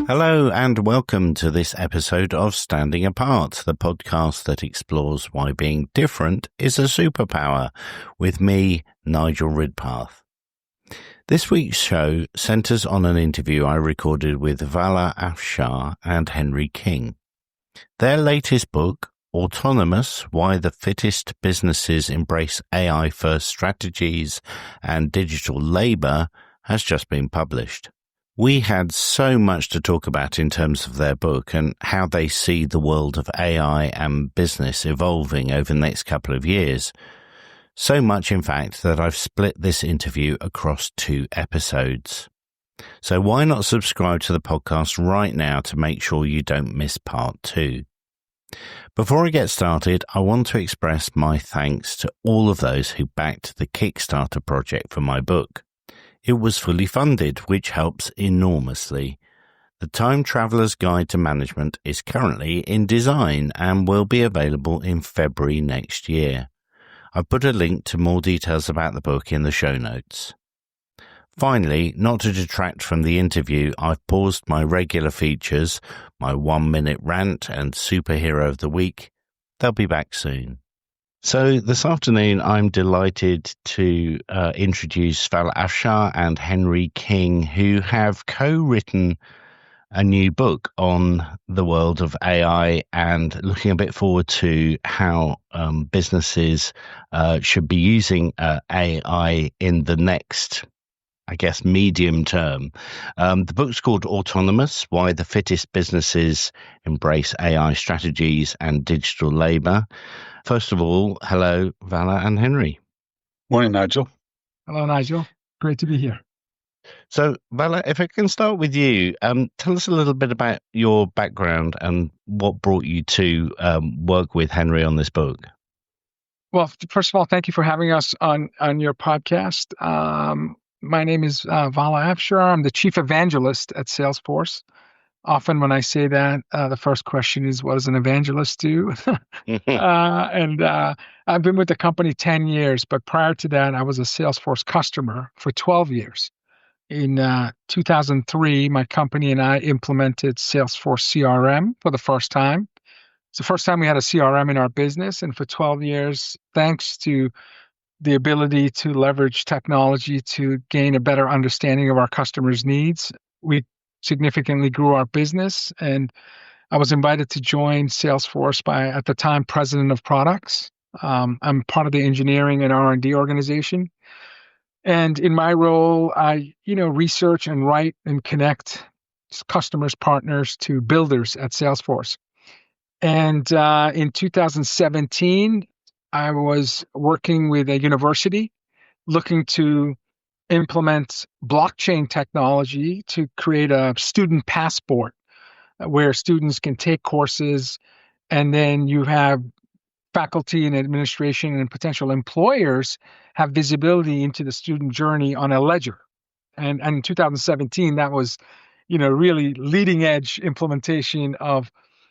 Hello and welcome to this episode of Standing Apart, the podcast that explores why being different is a superpower, with me, Nigel Ridpath. This week's show centres on an interview I recorded with Vala Afshar and Henry King. Their latest book, Autonomous: Why the Fittest Businesses Embrace AI-First Strategies and Digital Labour, has just been published. We had so much to talk about in terms of their book and how they see the world of AI and business evolving over the next couple of years. So much, in fact, that I've split this interview across 2 episodes. So why not subscribe to the podcast right now to make sure you don't miss part 2? Before I get started, I want to express my thanks to all of those who backed the Kickstarter project for my book. It was fully funded, which helps enormously. The Time Traveller's Guide to Management is currently in design and will be available in February next year. I've put a link to more details about the book in the show notes. Finally, not to detract from the interview, I've paused my regular features, my 1-minute rant and superhero of the week. They'll be back soon. So this afternoon, I'm delighted to introduce Vala Afshar and Henry King, who have co-written a new book on the world of AI and looking a bit forward to how businesses should be using AI in the next, I guess, medium term. The book's called Autonomous: Why the Fittest Businesses Embrace AI Strategies and Digital Labour. First of all, hello, Vala and Henry. Morning, Nigel. Hello, Nigel. Great to be here. So, Vala, if I can start with you, tell us a little bit about your background and what brought you to work with Henry on this book. Well, first of all, thank you for having us on your podcast. My name is Vala Afshar. I'm the chief evangelist at Salesforce. Often when I say that, the first question is, what does an evangelist do? And I've been with the company 10 years, but prior to that, I was a Salesforce customer for 12 years. In 2003, my company and I implemented Salesforce CRM for the first time. It's the first time we had a CRM in our business, and for 12 years, thanks to the ability to leverage technology to gain a better understanding of our customers' needs, we significantly grew our business. And I was invited to join Salesforce by, at the time, president of products. I'm part of the engineering and R&D organization. And in my role, I, research and write and connect customers, partners to builders at Salesforce. And in 2017, I was working with a university looking to implement blockchain technology to create a student passport where students can take courses, and then you have faculty and administration and potential employers have visibility into the student journey on a ledger. And in 2017, that was, really leading edge implementation of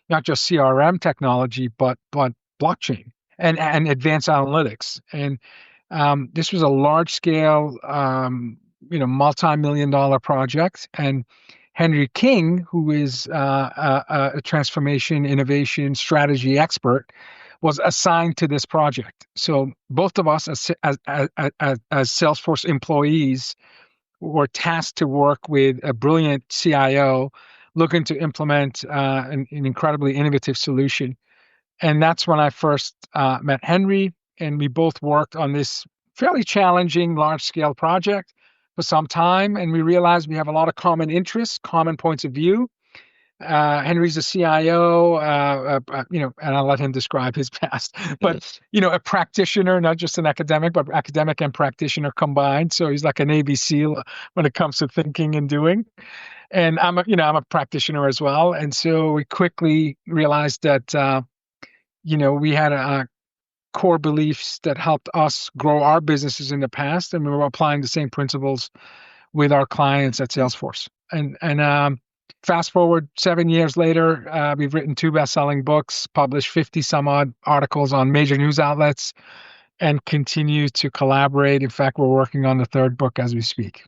not just CRM technology, but blockchain and advanced analytics. And this was a large scale, multi-million-dollar project. And Henry King, who is a transformation, innovation, strategy expert, was assigned to this project. So both of us as Salesforce employees were tasked to work with a brilliant CIO looking to implement an incredibly innovative solution. And that's when I first met Henry, and we both worked on this fairly challenging large-scale project for some time, and we realized we have a lot of common interests, common points of view. Henry's a CIO, and I'll let him describe his past, but, a practitioner, not just an academic, but academic and practitioner combined. So he's like a Navy SEAL when it comes to thinking and doing. And I'm a practitioner as well. And so we quickly realized that, we had core beliefs that helped us grow our businesses in the past, and we were applying the same principles with our clients at Salesforce. And fast forward 7 years later, we've written 2 best-selling books, published 50 some odd articles on major news outlets, and continue to collaborate. In fact, we're working on the 3rd book as we speak.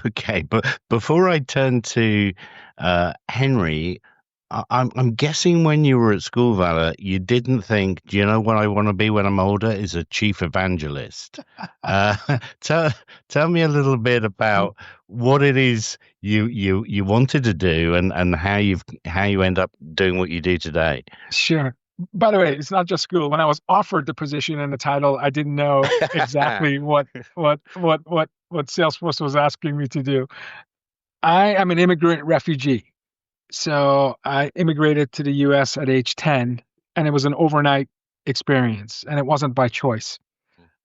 Okay, but before I turn to Henry, I'm guessing when you were at school, Vala, you didn't think, do you know what I want to be when I'm older? Is a chief evangelist. Uh, tell tell me a little bit about what it is you wanted to do and how you end up doing what you do today. Sure. By the way, it's not just school. When I was offered the position and the title, I didn't know exactly what Salesforce was asking me to do. I am an immigrant refugee. So I immigrated to the US at age 10, and it was an overnight experience, and it wasn't by choice.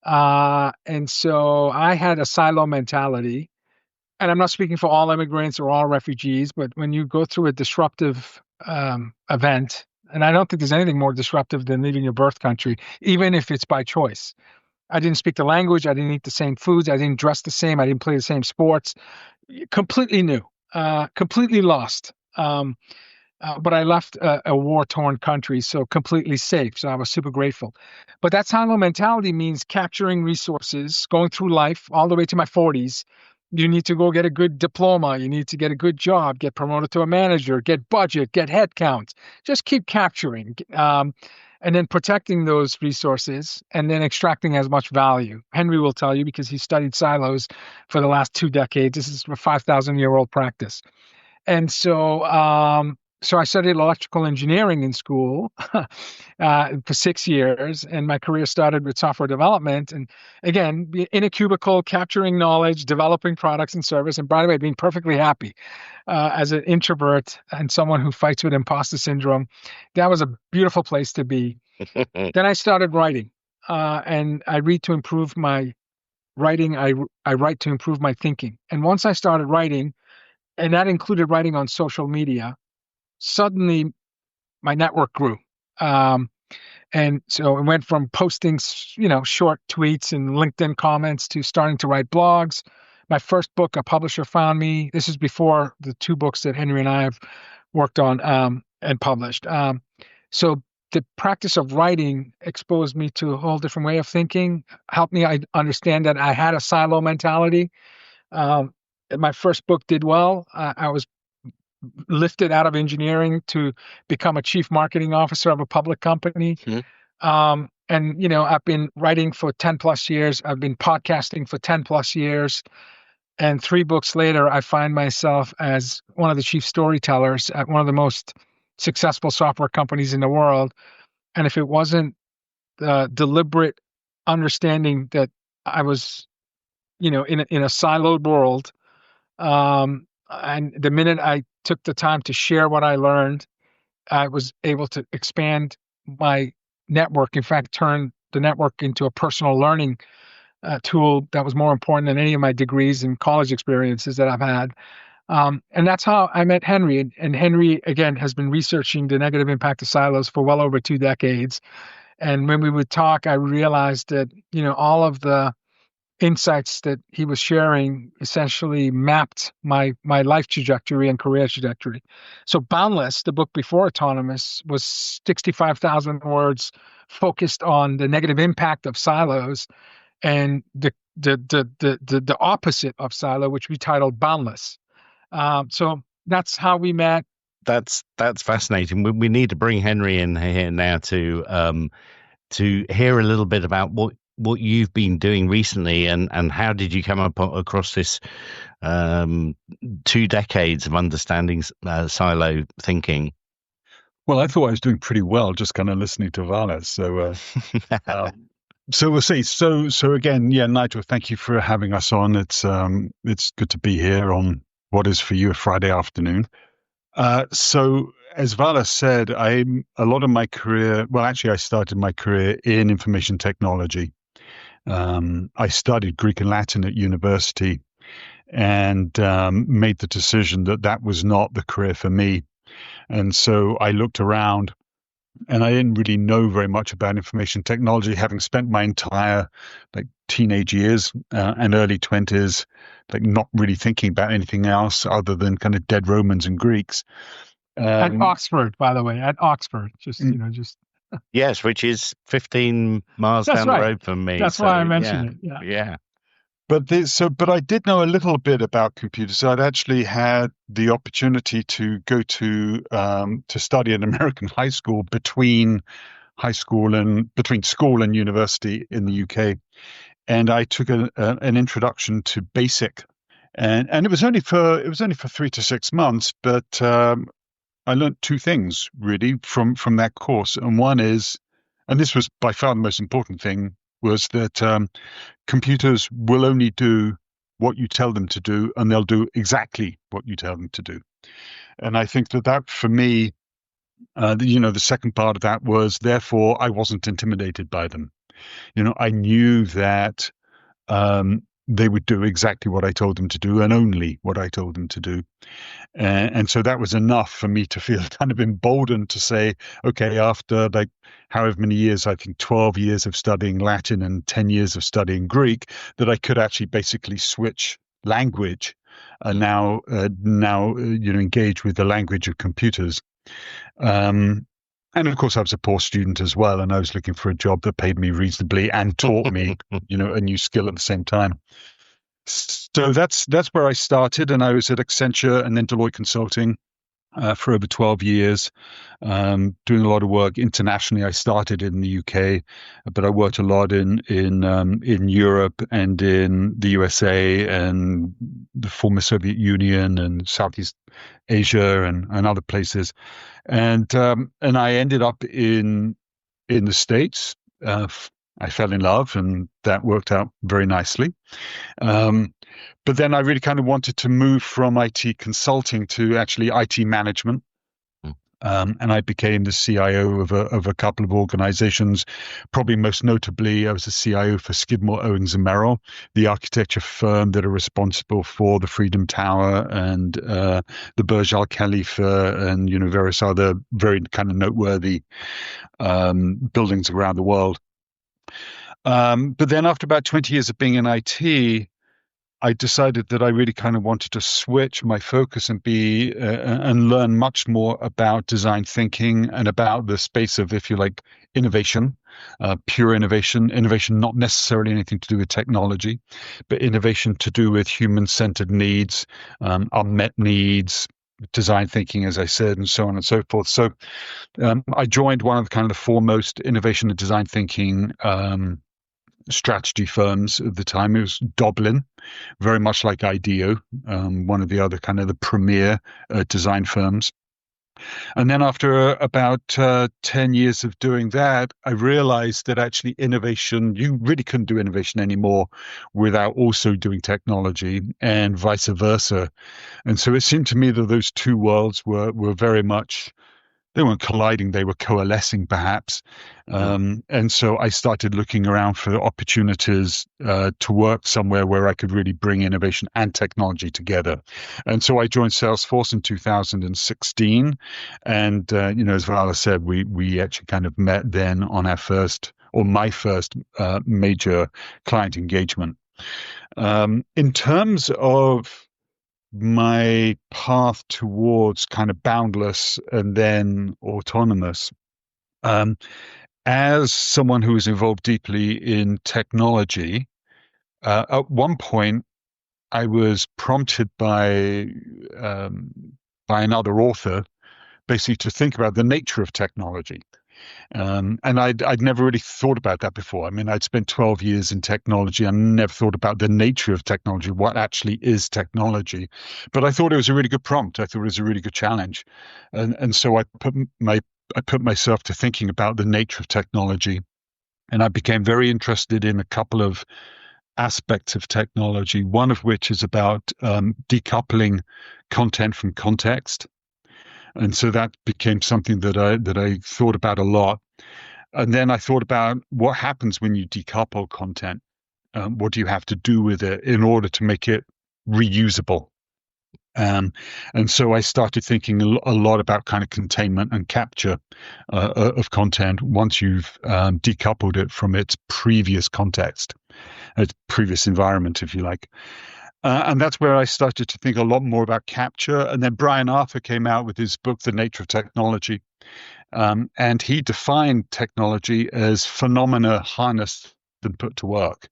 And so I had a silo mentality. And I'm not speaking for all immigrants or all refugees, but when you go through a disruptive event, and I don't think there's anything more disruptive than leaving your birth country, even if it's by choice. I didn't speak the language. I didn't eat the same foods. I didn't dress the same. I didn't play the same sports. Completely new, completely lost. But I left a war-torn country, so completely safe. So I was super grateful. But that silo mentality means capturing resources, going through life all the way to my 40s. You need to go get a good diploma. You need to get a good job, get promoted to a manager, get budget, get headcount. Just keep capturing, and then protecting those resources, and then extracting as much value. Henry will tell you because he studied silos for the last 2 decades. This is a 5,000-year-old practice. And so I studied electrical engineering in school for 6 years, and my career started with software development. And again, in a cubicle, capturing knowledge, developing products and service. And by the way, being perfectly happy as an introvert and someone who fights with imposter syndrome. That was a beautiful place to be. Then I started writing, and I read to improve my writing. I write to improve my thinking. And once I started writing, and that included writing on social media, suddenly my network grew. And so it went from posting, short tweets and LinkedIn comments to starting to write blogs. My first book, a publisher found me. This is before the 2 books that Henry and I have worked on and published. So the practice of writing exposed me to a whole different way of thinking, helped me understand that I had a silo mentality. My first book did well. I was lifted out of engineering to become a chief marketing officer of a public company. And, I've been writing for 10 plus years. I've been podcasting for 10 plus years. And 3 books later, I find myself as one of the chief storytellers at one of the most successful software companies in the world. And if it wasn't the deliberate understanding that I was, in a siloed world, and the minute I took the time to share what I learned, I was able to expand my network. In fact, turn the network into a personal learning tool that was more important than any of my degrees and college experiences that I've had. And that's how I met Henry. And Henry, again, has been researching the negative impact of silos for well over 2 decades. And when we would talk, I realized that, all of the insights that he was sharing essentially mapped my life trajectory and career trajectory. So Boundless, the book before Autonomous, was 65,000 words focused on the negative impact of silos, and the opposite of silo, which we titled Boundless. So that's how we met. That's fascinating. We need to bring Henry in here now to hear a little bit about what you've been doing recently, and how did you come across this 2 decades of understanding silo thinking? Well, I thought I was doing pretty well, just kind of listening to Vala. So we'll see. So again, yeah, Nigel, thank you for having us on. It's good to be here on what is for you a Friday afternoon. So as Vala said, a lot of my career, well, actually, I started my career in information technology. I studied Greek and Latin at university, and made the decision that was not the career for me. And so I looked around, and I didn't really know very much about information technology, having spent my entire teenage years and early 20s not really thinking about anything else other than kind of dead Romans and Greeks. At Oxford, by the way, at Oxford, just. Yes, which is 15 miles down the road from me. That's why I mentioned it. Yeah. but I did know a little bit about computers. I'd actually had the opportunity to go to study at American high school between school and university in the UK, and I took an introduction to BASIC, and it was only for 3 to 6 months, but I learned two things really from that course, and one is, and this was by far the most important thing, was that computers will only do what you tell them to do, and they'll do exactly what you tell them to do. And I think that for me, the second part of that was, therefore, I wasn't intimidated by them. I knew that they would do exactly what I told them to do, and only what I told them to do. And so that was enough for me to feel kind of emboldened to say, okay, after like however many years, I think 12 years of studying Latin and 10 years of studying Greek, that I could actually basically switch language and now engage with the language of computers. And of course, I was a poor student as well, and I was looking for a job that paid me reasonably and taught me, a new skill at the same time. So that's where I started, and I was at Accenture and then Deloitte Consulting for over 12 years, doing a lot of work internationally. I started in the UK, but I worked a lot in Europe and in the USA and the former Soviet Union and Southeast Asia and other places. And I ended up in the States. I fell in love, and that worked out very nicely. But then I really kind of wanted to move from IT consulting to actually IT management. And I became the CIO of a couple of organizations. Probably most notably, I was the CIO for Skidmore, Owings and Merrill, the architecture firm that are responsible for the Freedom Tower and the Burj Al Khalifa and various other very kind of noteworthy buildings around the world. But then after about 20 years of being in IT, I decided that I really kind of wanted to switch my focus and be and learn much more about design thinking and about the space of, if you like, innovation, pure innovation, not necessarily anything to do with technology, but innovation to do with human-centered needs, unmet needs, design thinking, as I said, and so on and so forth. So I joined one of the kind of the foremost innovation and design thinking strategy firms at the time. It was Dublin, very much like IDEO, one of the other kind of the premier design firms. And then after about 10 years of doing that, I realized that actually innovation, you really couldn't do innovation anymore without also doing technology, and vice versa. And so it seemed to me that those two worlds were very much, they weren't colliding, they were coalescing perhaps. And so I started looking around for opportunities to work somewhere where I could really bring innovation and technology together. And so I joined Salesforce in 2016. And, as Vala said, we actually kind of met then on my first major client engagement. In terms of my path towards kind of boundless and then autonomous, as someone who was involved deeply in technology, at one point I was prompted by another author basically to think about the nature of technology. And I'd never really thought about that before. I mean, I'd spent 12 years in technology and never thought about the nature of technology, what actually is technology. But I thought it was a really good prompt. I thought it was a really good challenge. And so I put myself to thinking about the nature of technology. And I became very interested in a couple of aspects of technology, one of which is about decoupling content from context. And so that became something that I thought about a lot. And then I thought about what happens when you decouple content. What do you have to do with it in order to make it reusable? And so I started thinking a lot about kind of containment and capture of content once you've decoupled it from its previous context, its previous environment, if you like. And that's where I started to think a lot more about capture. And then Brian Arthur came out with his book, The Nature of Technology. And he defined technology as phenomena harnessed and put to work.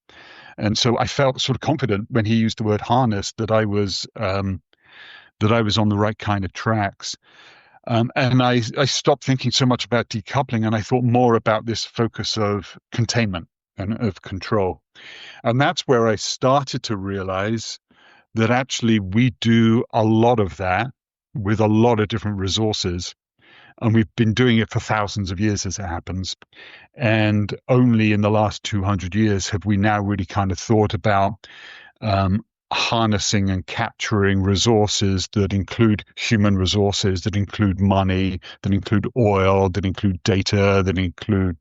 And so I felt sort of confident when he used the word harness that I was on the right kind of tracks. And I stopped thinking so much about decoupling, and I thought more about this focus of containment and of control. And that's where I started to realize that actually we do a lot of that with a lot of different resources. And we've been doing it for thousands of years, as it happens. And only in the last 200 years have we now really kind of thought about harnessing and capturing resources that include human resources, that include money, that include oil, that include data, that include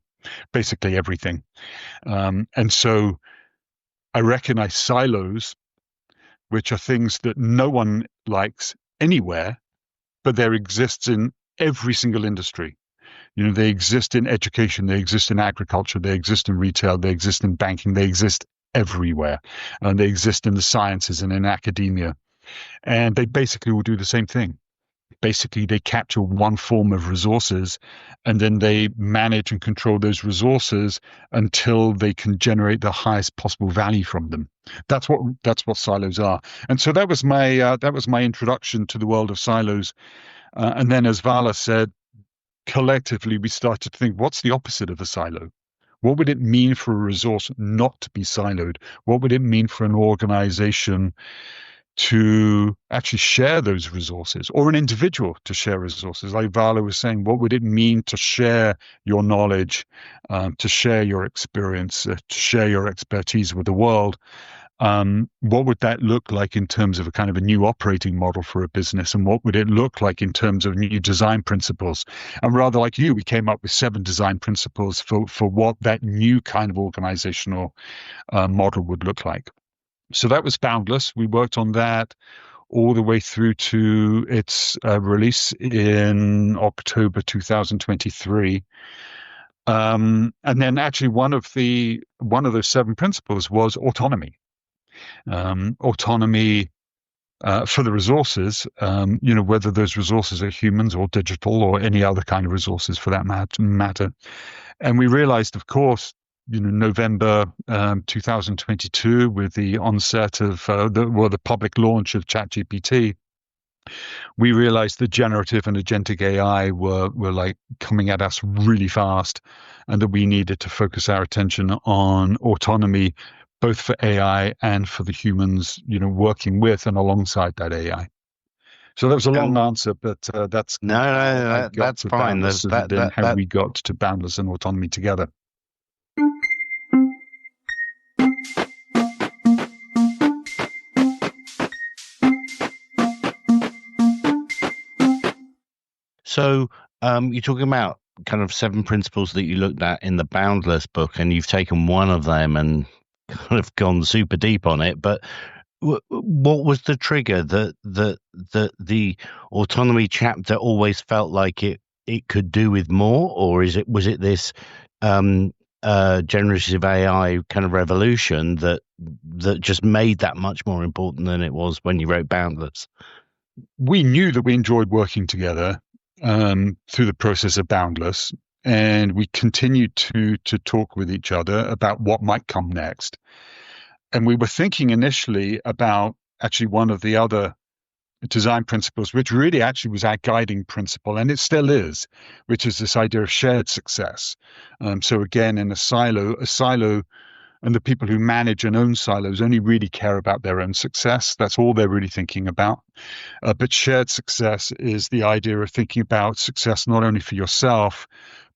basically everything. And so I recognize silos, which are things that no one likes anywhere, but there exists in every single industry. They exist in education, they exist in agriculture, they exist in retail, they exist in banking, they exist everywhere. And they exist in the sciences and in academia. And they basically will do the same thing. Basically, they capture one form of resources, and then they manage and control those resources until they can generate the highest possible value from them. That's what silos are. And so that was my introduction to the world of silos. And then, as Vala said, collectively we started to think, what's the opposite of a silo? What would it mean for a resource not to be siloed? What would it mean for an organization to actually share those resources, or an individual to share resources? Like Vala was saying, what would it mean to share your knowledge, to share your experience, to share your expertise with the world? What would that look like in terms of a kind of a new operating model for a business? And what would it look like in terms of new design principles? And rather like you, we came up with 7 design principles for what that new kind of organizational model would look like. So that was Boundless. We worked on that all the way through to its release in October 2023. And then actually one of those 7 principles was autonomy. Autonomy for the resources, whether those resources are humans or digital or any other kind of resources for that matter. And we realized, of course, November 2022, with the onset of the public launch of ChatGPT, we realized that generative and agentic AI were like coming at us really fast, and that we needed to focus our attention on autonomy, both for AI and for the humans, working with and alongside that AI. So that was a long answer, but that's that's fine. How we got to Boundless and autonomy together. So you're talking about kind of 7 principles that you looked at in the Boundless book, and you've taken one of them and kind of gone super deep on it. But what was the trigger that the autonomy chapter always felt like it could do with more, or was it this generative AI kind of revolution that just made that much more important than it was when you wrote Boundless? We knew that we enjoyed working together through the process of Boundless, and we continued to talk with each other about what might come next. And we were thinking initially about actually one of the other design principles, which really actually was our guiding principle, and it still is, which is this idea of shared success. So again, in a silo, and the people who manage and own silos only really care about their own success. That's all they're really thinking about. But shared success is the idea of thinking about success not only for yourself,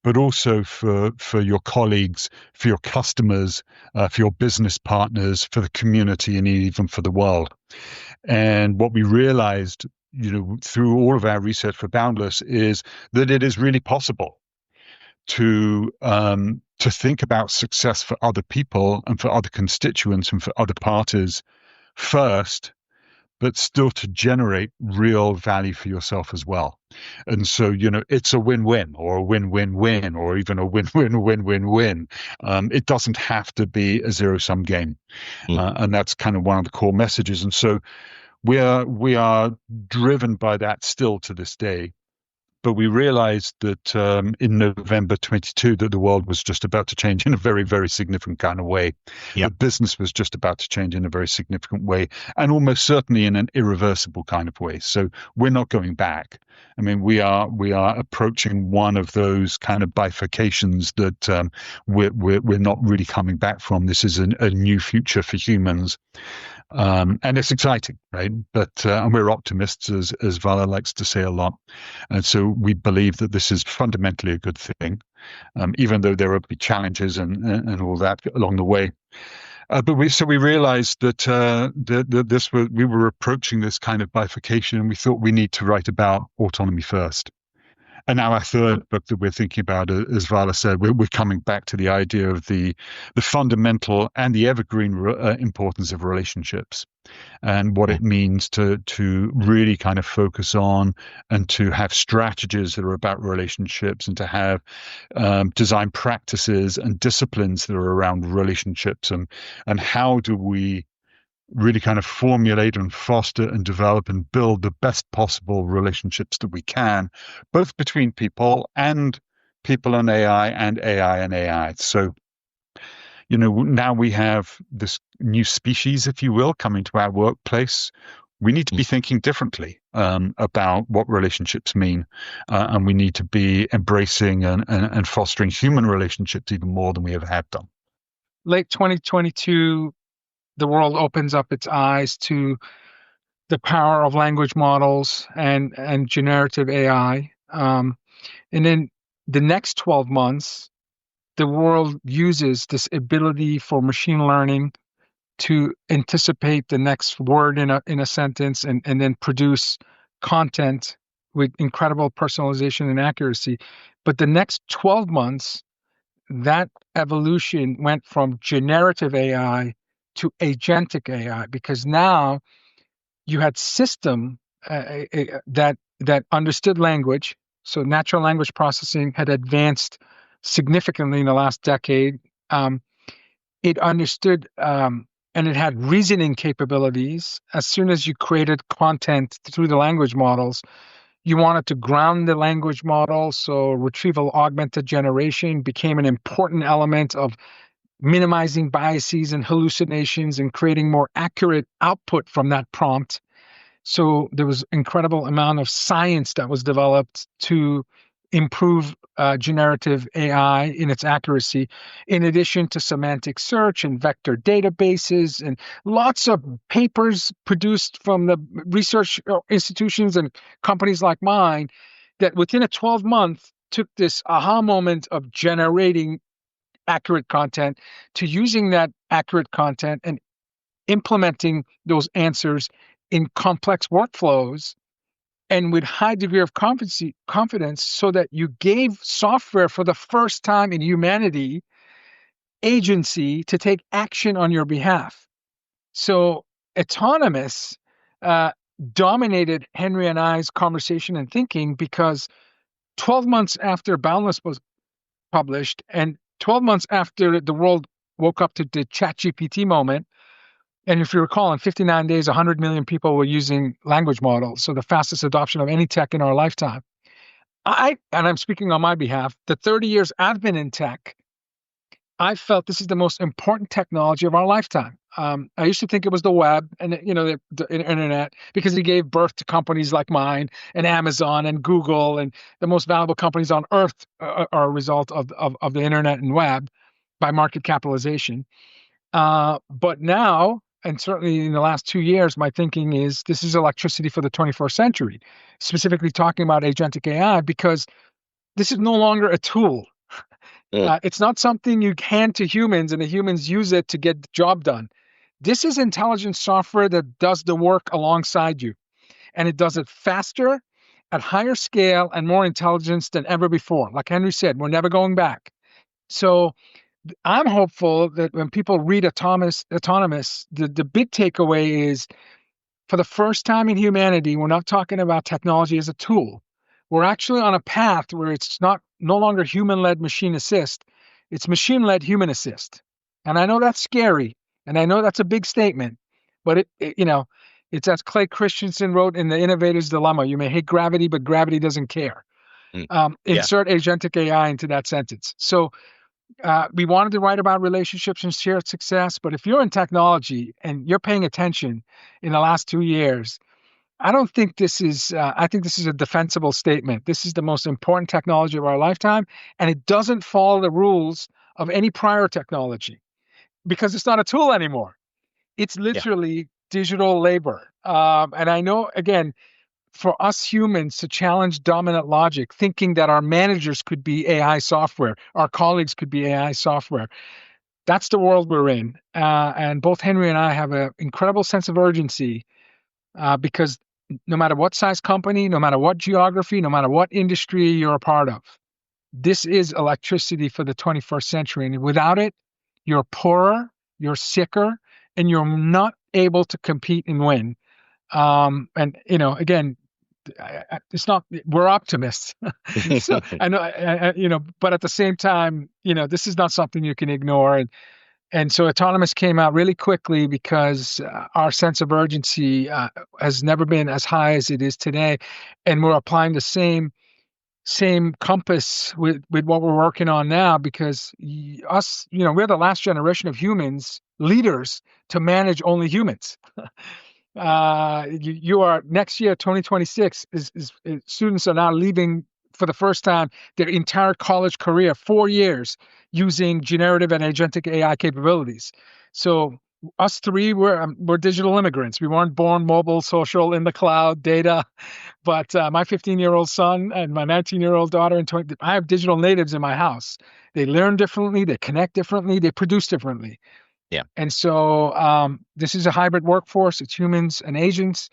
but also for your colleagues, for your customers, for your business partners, for the community, and even for the world. And what we realized, through all of our research for Boundless, is that it is really possible to think about success for other people and for other constituents and for other parties first, but still to generate real value for yourself as well. And so, it's a win-win, or a win-win-win, or even a win-win-win-win-win. It doesn't have to be a zero-sum game. And that's kind of one of the core messages. And so we are driven by that still to this day. But we realized that in November 22, that the world was just about to change in a very, very significant kind of way. Yep. The business was just about to change in a very significant way, and almost certainly in an irreversible kind of way. So we're not going back. I mean, we are approaching one of those kind of bifurcations that we're not really coming back from. This is a new future for humans. And it's exciting, right? But and we're optimists, as Vala likes to say a lot, and so we believe that this is fundamentally a good thing, even though there will be challenges and all that along the way. But we realized that we were approaching this kind of bifurcation, and we thought we need to write about autonomy first. And now our third book that we're thinking about, as Vala said, we're coming back to the idea of the fundamental and the evergreen importance of relationships, and what it means to really kind of focus on and to have strategies that are about relationships, and to have design practices and disciplines that are around relationships, and how do we really kind of formulate and foster and develop and build the best possible relationships that we can, both between people and AI and AI and AI. So, now we have this new species, if you will, coming to our workplace. We need to be thinking differently about what relationships mean, and we need to be embracing and fostering human relationships even more than we ever have done. Late 2022, the world opens up its eyes to the power of language models and generative AI. And then the next 12 months, the world uses this ability for machine learning to anticipate the next word in a sentence, and then produce content with incredible personalization and accuracy. But the next 12 months, that evolution went from generative AI to agentic AI, because now you had system that understood language. So natural language processing had advanced significantly in the last decade. It understood and it had reasoning capabilities. As soon as you created content through the language models, you wanted to ground the language model. So retrieval augmented generation became an important element of minimizing biases and hallucinations and creating more accurate output from that prompt. So there was incredible amount of science that was developed to improve generative AI in its accuracy, in addition to semantic search and vector databases, and lots of papers produced from the research institutions and companies like mine that within a 12-month took this aha moment of generating accurate content to using that accurate content and implementing those answers in complex workflows and with high degree of confidence, so that you gave software for the first time in humanity agency to take action on your behalf. So autonomous dominated Henry and I's conversation and thinking, because 12 months after Boundless was published, and 12 months after the world woke up to the ChatGPT moment, and if you recall, in 59 days, 100 million people were using language models, so the fastest adoption of any tech in our lifetime. And I'm speaking on my behalf, the 30 years I've been in tech, I felt this is the most important technology of our lifetime. I used to think it was the web and the internet, because it gave birth to companies like mine and Amazon and Google, and the most valuable companies on earth are a result of the internet and web by market capitalization. But now, and certainly in the last 2 years, my thinking is this is electricity for the 21st century, specifically talking about agentic AI, because this is no longer a tool. It's not something you hand to humans and the humans use it to get the job done. This is intelligent software that does the work alongside you, and it does it faster, at higher scale, and more intelligence than ever before. Like Henry said, we're never going back. So I'm hopeful that when people read Autonomous, the big takeaway is, for the first time in humanity, we're not talking about technology as a tool. We're actually on a path where it's no longer human-led machine assist, it's machine-led human assist. And I know that's scary, and I know that's a big statement, but it's as Clay Christensen wrote in The Innovator's Dilemma: you may hate gravity, but gravity doesn't care. Insert agentic AI into that sentence. So we wanted to write about relationships and shared success, but if you're in technology and you're paying attention in the last 2 years, I don't think this is, I think this is a defensible statement. This is the most important technology of our lifetime, and it doesn't follow the rules of any prior technology because it's not a tool anymore. It's literally digital labor. And I know, again, for us humans to challenge dominant logic, thinking that our managers could be AI software, our colleagues could be AI software, that's the world we're in. And both Henry and I have an incredible sense of urgency because no matter what size company, no matter what geography, no matter what industry you're a part of, this is electricity for the 21st century. And without it, you're poorer, you're sicker, and you're not able to compete and win. And, again, it's not, we're optimists. So I know, but at the same time, this is not something you can ignore. And so autonomous came out really quickly because our sense of urgency has never been as high as it is today. And we're applying the same compass with what we're working on now because us, we're the last generation of humans, leaders, to manage only humans. You are next year, 2026, is students are now leaving for the first time their entire college career, 4 years, using generative and agentic AI capabilities. So us three, we're digital immigrants. We weren't born mobile, social, in the cloud, data. But my 15-year-old son and my 19-year-old daughter, and I have digital natives in my house. They learn differently, they connect differently, they produce differently. Yeah. And so this is a hybrid workforce. It's humans and agents,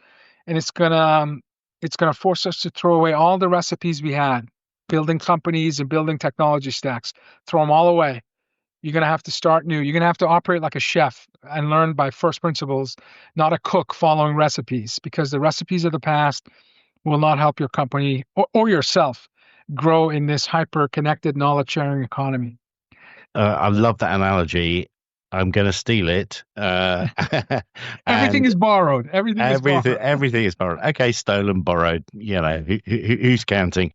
and it's gonna force us to throw away all the recipes we had, building companies and building technology stacks. Throw them all away. You're gonna have to start new. You're gonna have to operate like a chef and learn by first principles, not a cook following recipes, because the recipes of the past will not help your company or yourself grow in this hyper-connected knowledge-sharing economy. I love that analogy. I'm going to steal it. Everything is borrowed. Everything is borrowed. Okay, stolen, borrowed. Who's counting?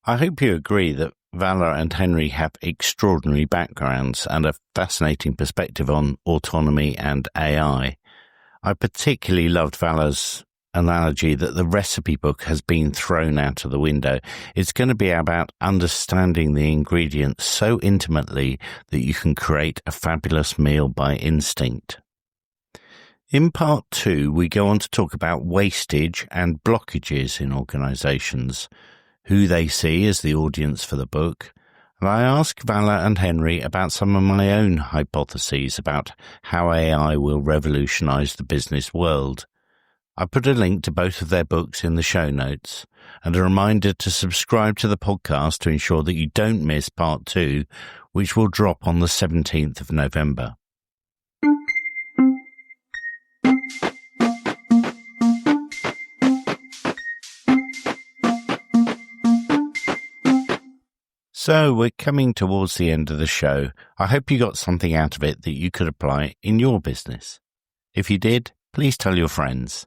I hope you agree that Vala and Henry have extraordinary backgrounds and a fascinating perspective on autonomy and AI. I particularly loved Vala's analogy that the recipe book has been thrown out of the window. It's going to be about understanding the ingredients so intimately that you can create a fabulous meal by instinct. In part 2, we go on to talk about wastage and blockages in organizations, who they see as the audience for the book, and I ask Vala and Henry about some of my own hypotheses about how AI will revolutionize the business world. I put a link to both of their books in the show notes, and a reminder to subscribe to the podcast to ensure that you don't miss part 2, which will drop on the 17th of November. So we're coming towards the end of the show. I hope you got something out of it that you could apply in your business. If you did, please tell your friends.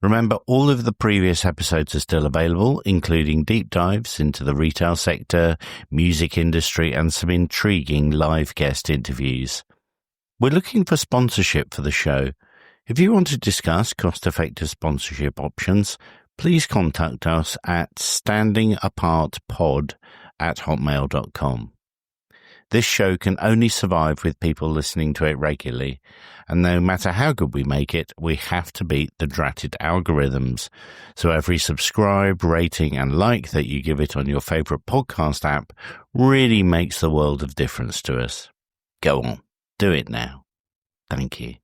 Remember, all of the previous episodes are still available, including deep dives into the retail sector, music industry, and some intriguing live guest interviews. We're looking for sponsorship for the show. If you want to discuss cost-effective sponsorship options, please contact us at standingapartpod@hotmail.com. This show can only survive with people listening to it regularly, and no matter how good we make it, we have to beat the dratted algorithms. So every subscribe, rating, and like that you give it on your favorite podcast app really makes the world of difference to us. Go on, do it now. Thank you.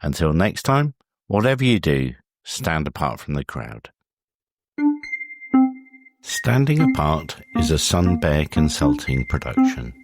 Until next time, whatever you do, stand apart from the crowd. Standing Apart is a Sun Bear Consulting production.